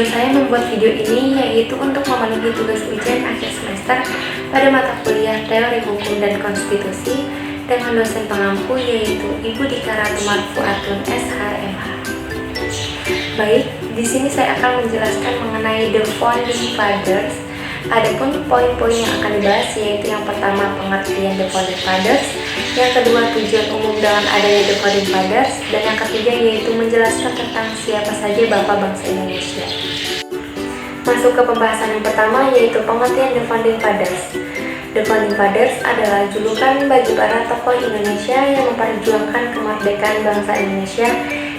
Tujuan saya membuat video ini yaitu untuk memenuhi tugas ujian akhir semester pada mata kuliah Teori Hukum dan Konstitusi dengan dosen pengampu yaitu Ibu Dika Ratu Marfuatun SH.MH. Baik, di sini saya akan menjelaskan mengenai The Founding Fathers. Adapun poin-poin yang akan dibahas yaitu yang pertama pengertian The Founding Fathers, yang kedua tujuan umum dengan adanya The Founding Fathers, dan yang ketiga yaitu menjelaskan tentang siapa saja Bapak Bangsa Indonesia. Masuk ke pembahasan yang pertama yaitu pengertian The Founding Fathers. The Founding Fathers adalah julukan bagi para tokoh Indonesia yang memperjuangkan kemerdekaan bangsa Indonesia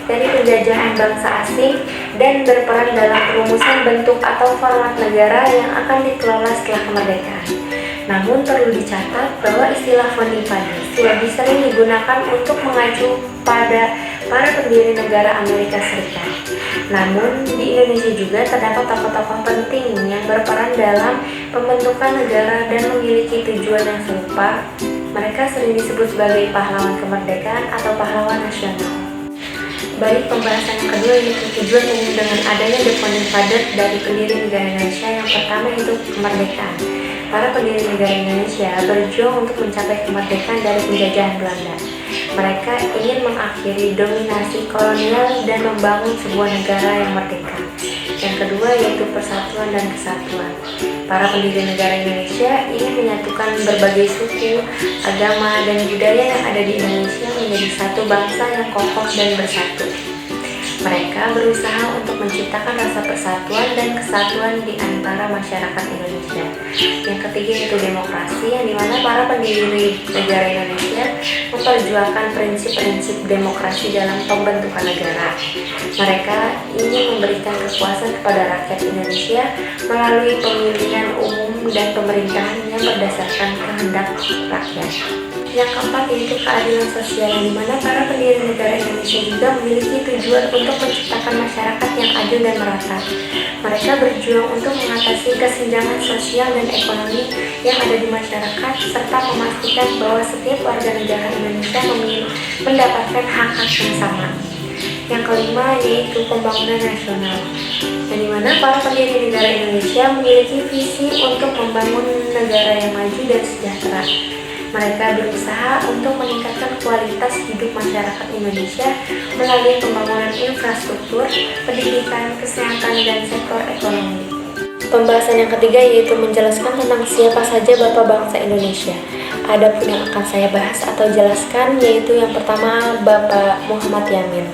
dari penjajahan bangsa asing dan berperan dalam perumusan bentuk atau format negara yang akan dikelola setelah kemerdekaan. Namun perlu dicatat bahwa istilah Founding Fathers lebih sering digunakan untuk mengacu pada para pendiri negara Amerika Serikat. Namun di Indonesia juga terdapat tokoh-tokoh penting yang berperan dalam pembentukan negara dan memiliki tujuan yang serupa. Mereka sering disebut sebagai pahlawan kemerdekaan atau pahlawan nasional. Baik, pembahasan yang kedua yaitu tujuan umum dengan adanya The Founding Fathers dari pendiri negara Indonesia. Yang pertama yaitu kemerdekaan. Para pendiri negara Indonesia berjuang untuk mencapai kemerdekaan dari penjajahan Belanda. Mereka ingin mengakhiri dominasi kolonial dan membangun sebuah negara yang merdeka. Yang kedua yaitu persatuan dan kesatuan. Para pendiri negara Indonesia ingin menyatukan berbagai suku, agama, dan budaya yang ada di Indonesia menjadi satu bangsa yang kokoh dan bersatu. Mereka berusaha untuk menciptakan rasa persatuan dan kesatuan di antara masyarakat Indonesia. Yang ketiga yaitu demokrasi, yang dimana para pendiri negara Indonesia memperjuangkan prinsip-prinsip demokrasi dalam pembentukan negara. Mereka ingin memberikan kekuasaan kepada rakyat Indonesia melalui pemilihan umum dan pemerintahan yang berdasarkan kehendak rakyat. Yang keempat yaitu keadilan sosial, yang dimana para pendiri negara Indonesia juga memiliki tujuan untuk menciptakan masyarakat yang adil dan merata. Mereka berjuang untuk mengatasi kesenjangan sosial dan ekonomi yang ada di masyarakat, serta memastikan bahwa setiap warga negara Indonesia mendapatkan hak-hak yang sama. Yang kelima yaitu pembangunan nasional, yang dimana para pendiri negara Indonesia memiliki visi untuk membangun negara yang maju dan sejahtera. Mereka berusaha untuk meningkatkan kualitas hidup masyarakat Indonesia melalui pembangunan infrastruktur, pendidikan, kesehatan, dan sektor ekonomi. Pembahasan yang ketiga yaitu menjelaskan tentang siapa saja Bapak Bangsa Indonesia. Adapun yang akan saya bahas atau jelaskan yaitu yang pertama Bapak Muhammad Yamin.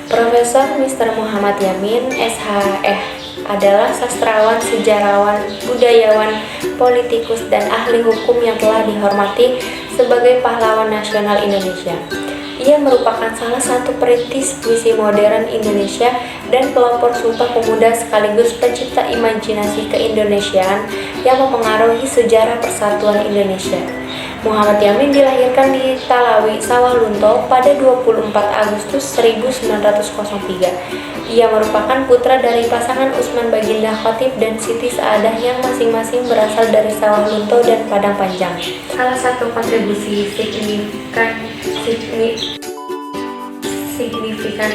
Profesor Mr. Muhammad Yamin, SH.MH adalah sastrawan, sejarawan, budayawan, politikus, dan ahli hukum yang telah dihormati sebagai pahlawan nasional Indonesia. Ia merupakan salah satu perintis puisi modern Indonesia dan pelopor Sumpah Pemuda sekaligus pencipta imajinasi keindonesiaan yang mempengaruhi sejarah persatuan Indonesia. Muhammad Yamin dilahirkan di Talawi, Sawah Lunto pada 24 Agustus 1903. Ia merupakan putra dari pasangan Usman Baginda Khatib dan Siti Saadah yang masing-masing berasal dari Sawah Lunto dan Padang Panjang. Salah satu kontribusi signifikan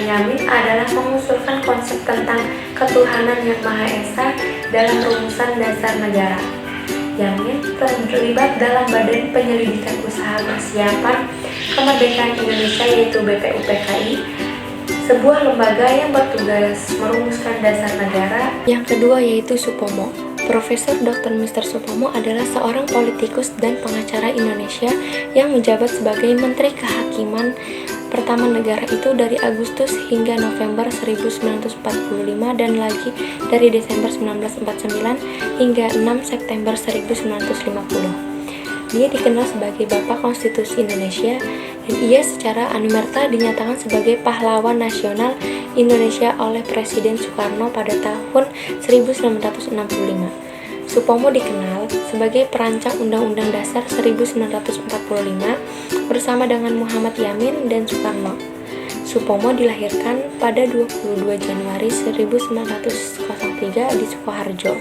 Yamin adalah mengusulkan konsep tentang ketuhanan yang Maha Esa dalam rumusan dasar negara. Yamin terlibat dalam Badan Penyelidikan Usaha Persiapan Kemerdekaan Indonesia yaitu BPUPKI, sebuah lembaga yang bertugas merumuskan dasar negara. Yang kedua yaitu Supomo. Profesor Dr. Mr. Supomo adalah seorang politikus dan pengacara Indonesia yang menjabat sebagai Menteri Kehakiman pertama negara itu dari Agustus hingga November 1945 dan lagi dari Desember 1949 hingga 6 September 1950. Dia dikenal sebagai Bapak Konstitusi Indonesia dan ia secara anumerta dinyatakan sebagai pahlawan nasional Indonesia oleh Presiden Soekarno pada tahun 1965. Supomo dikenal sebagai perancang Undang-Undang Dasar 1945 bersama dengan Muhammad Yamin dan Soekarno. Supomo dilahirkan pada 22 Januari 1903 di Sukoharjo.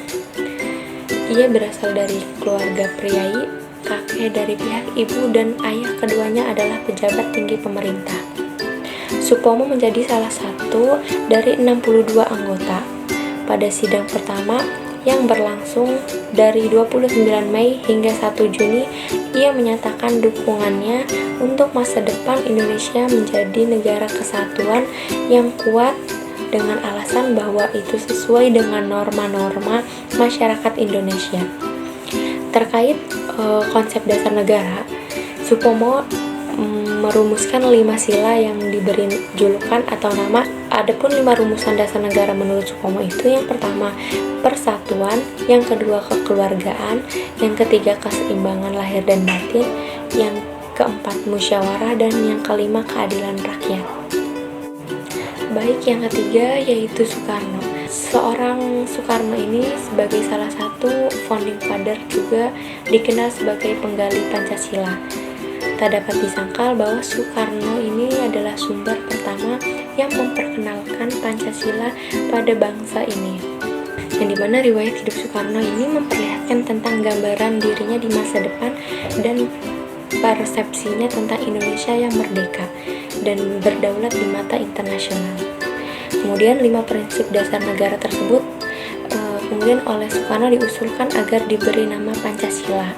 Ia berasal dari keluarga priai, kakek dari pihak ibu dan ayah keduanya adalah pejabat tinggi pemerintah. Supomo menjadi salah satu dari 62 anggota pada sidang pertama yang berlangsung dari 29 Mei hingga 1 Juni, ia menyatakan dukungannya untuk masa depan Indonesia menjadi negara kesatuan yang kuat dengan alasan bahwa itu sesuai dengan norma-norma masyarakat Indonesia. Terkait konsep dasar negara, Supomo merumuskan 5 sila yang diberi julukan atau nama. Adapun 5 rumusan dasar negara menurut Supomo itu: yang pertama, persatuan; yang kedua, kekeluargaan; yang ketiga, keseimbangan lahir dan batin; yang keempat, musyawarah; dan yang kelima, keadilan rakyat. Baik, yang ketiga yaitu Soekarno. Seorang Soekarno ini sebagai salah satu founding father juga dikenal sebagai penggali Pancasila. Tak dapat disangkal bahwa Soekarno ini adalah sumber pertama yang memperkenalkan Pancasila pada bangsa ini, yang dimana riwayat hidup Soekarno ini memperlihatkan tentang gambaran dirinya di masa depan dan persepsinya tentang Indonesia yang merdeka dan berdaulat di mata internasional. Kemudian 5 prinsip dasar negara tersebut kemudian oleh Soekarno diusulkan agar diberi nama Pancasila.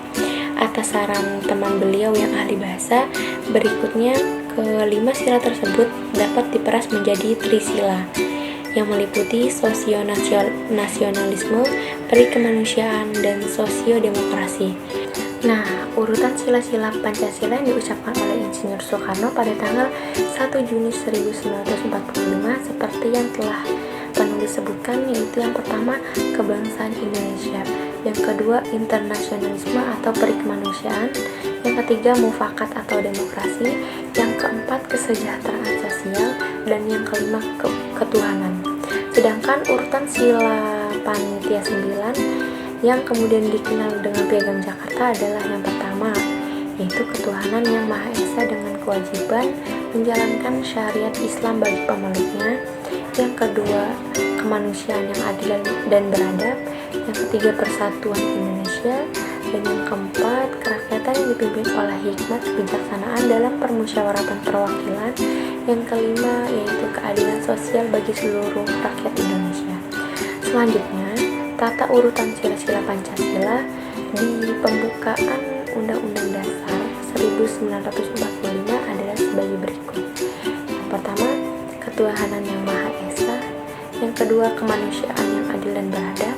Atas saran teman beliau yang ahli bahasa, berikutnya ke-5 sila tersebut dapat diperas menjadi trisila yang meliputi sosio-nasionalisme, perikemanusiaan, dan sosio-demokrasi. Nah, urutan sila-sila Pancasila yang diucapkan oleh Insinyur Soekarno pada tanggal 1 Juni 1945 seperti yang telah penulis sebutkan, yaitu yang pertama, kebangsaan Indonesia; yang kedua, internasionalisme atau perikemanusiaan; yang ketiga, mufakat atau demokrasi; yang keempat, kesejahteraan sosial; dan yang kelima, ketuhanan. Sedangkan urutan sila panitia 9 yang kemudian dikenal dengan Piagam Jakarta adalah yang pertama, yaitu ketuhanan yang Maha Esa dengan kewajiban menjalankan syariat Islam bagi pemeluknya; yang kedua, kemanusiaan yang adil dan beradab; yang ketiga, persatuan Indonesia; dan yang keempat, kerakyatan yang dipimpin oleh hikmat kebijaksanaan dalam permusyawaratan perwakilan; yang kelima, yaitu keadilan sosial bagi seluruh rakyat Indonesia. Selanjutnya, tata urutan sila-sila Pancasila di pembukaan Undang-Undang Dasar 1945 adalah sebagai berikut. Yang pertama, ketuhanan yang Maha Esa; yang kedua, kemanusiaan yang adil dan beradab;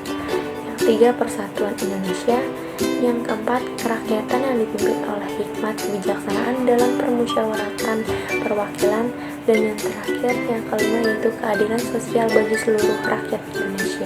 yang ketiga, persatuan Indonesia; yang keempat, kerakyatan yang dipimpin oleh hikmat kebijaksanaan dalam permusyawaratan perwakilan; dan yang terakhir, yang kelima, yaitu keadilan sosial bagi seluruh rakyat Indonesia.